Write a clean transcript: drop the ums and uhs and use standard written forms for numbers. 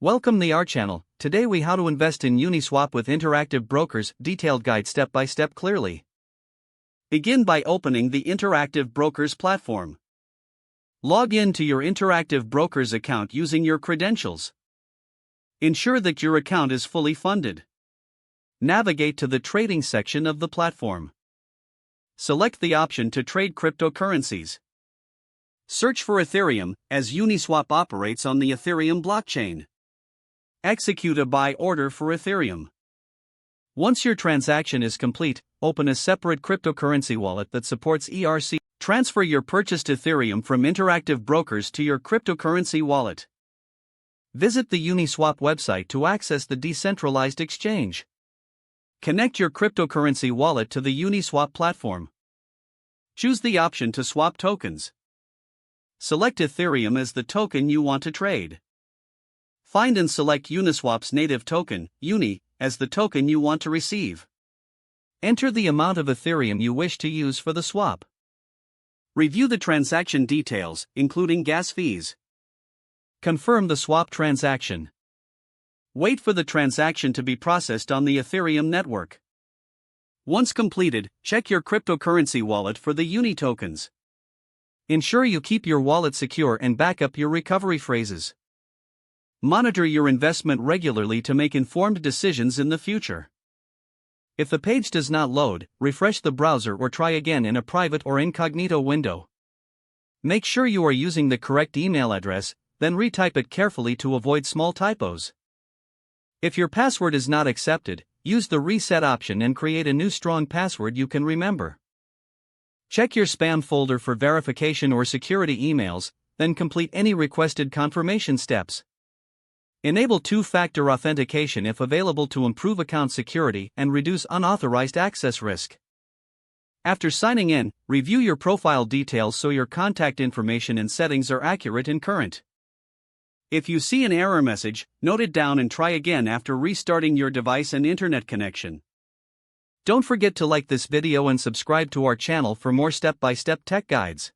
Welcome to our channel. Today we how to invest in Uniswap with interactive brokers, detailed guide step by step clearly. Begin by opening the interactive brokers platform. Log in to your interactive brokers account using your credentials. Ensure that your account is fully funded. Navigate to the trading section of the platform. Select the option to trade cryptocurrencies. Search for Ethereum, as Uniswap operates on the Ethereum blockchain. Execute a buy order for Ethereum. Once your transaction is complete, open a separate cryptocurrency wallet that supports ERC. Transfer your purchased Ethereum from interactive brokers to your cryptocurrency wallet. Visit the Uniswap website to access the decentralized exchange. Connect your cryptocurrency wallet to the Uniswap platform. Choose the option to swap tokens. Select Ethereum as the token you want to trade. Find and select Uniswap's native token, Uni, as the token you want to receive. Enter the amount of Ethereum you wish to use for the swap. Review the transaction details, including gas fees. Confirm the swap transaction. Wait for the transaction to be processed on the Ethereum network. Once completed, check your cryptocurrency wallet for the Uni tokens. Ensure you keep your wallet secure and back up your recovery phrases. Monitor your investment regularly to make informed decisions in the future. If the page does not load, refresh the browser or try again in a private or incognito window. Make sure you are using the correct email address, then retype it carefully to avoid small typos. If your password is not accepted, use the reset option and create a new strong password you can remember. Check your spam folder for verification or security emails, then complete any requested confirmation steps. Enable two-factor authentication if available to improve account security and reduce unauthorized access risk. After signing in, review your profile details so your contact information and settings are accurate and current. If you see an error message, note it down and try again after restarting your device and internet connection. Don't forget to like this video and subscribe to our channel for more step-by-step tech guides.